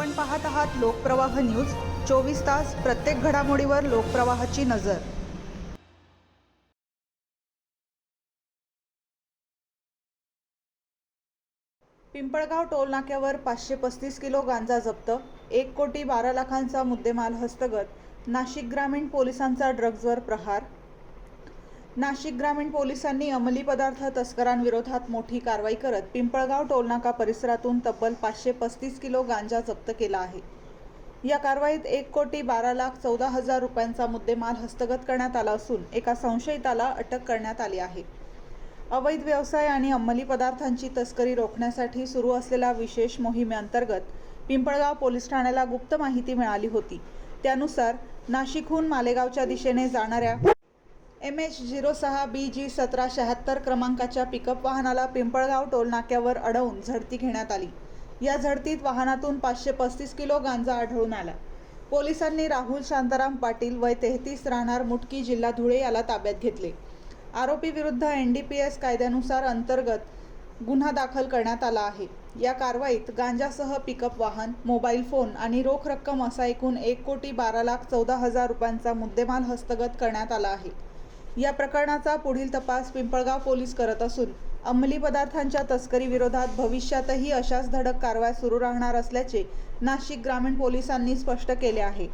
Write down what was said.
आपण पाहत आहात लोकप्रवाह न्यूज 24 तास प्रत्येक घडामोडीवर लोकप्रवाहाची नजर। पिंपळगाव टोलनाक्यावर 535 किलो गांजा जप्त, 1,12,00,000चा मुद्देमाल हस्तगत। नाशिक ग्रामीण पोलिसांचा ड्रग्जवर प्रहार। नाशिक ग्रामीण पोलिसांनी अंमली पदार्थ तस्करांविरोधात मोठी कारवाई करत पिंपळगाव टोलनाका परिसरातून तब्बल 535 किलो गांजा जप्त केला आहे। या कारवाईत 1,12,14,000 रुपयांचा मुद्देमाल हस्तगत करण्यात आला असून एका संशयिताला अटक करण्यात आली आहे। अवैध व्यवसाय आणि अंमली पदार्थांची तस्करी रोखण्यासाठी सुरू असलेल्या विशेष मोहिमेअंतर्गत पिंपळगाव पोलीस ठाण्याला गुप्त माहिती मिळाली होती। त्यानुसार नाशिकहून मालेगावच्या दिशेने जाणाऱ्या MH06BG 1776 क्रमांकाच्या पिकअप वाहनाला पिंपळगाव टोल नाक्यावर अडवून झडती घेण्यात आली। या झडतीत वाहनातून 535 किलो गांजा आढळून आला। पोलिसांनी राहुल शांताराम पाटील वय 33 राहणार मुटकी जिल्हा धुळे याला ताब्यात घेतले। आरोपी विरुद्ध NDPS कायद्यानुसार अंतर्गत गुन्हा दाखल करण्यात आला आहे। या कारवाईत गांजासह पिकअप वाहन, मोबाईल फोन आणि रोख रक्कम असा एकूण 1,12,14,000 रुपयांचा मुद्देमाल हस्तगत करण्यात आला आहे। या प्रकरणाचा पुढील तपास पिंपळगाव पोलीस करत असून अंमली पदार्थांच्या तस्करी विरोधात भविष्यातही अशाच धडक कारवाया सुरू राहणार असल्याचे नाशिक ग्रामीण पोलिसांनी स्पष्ट केले आहे।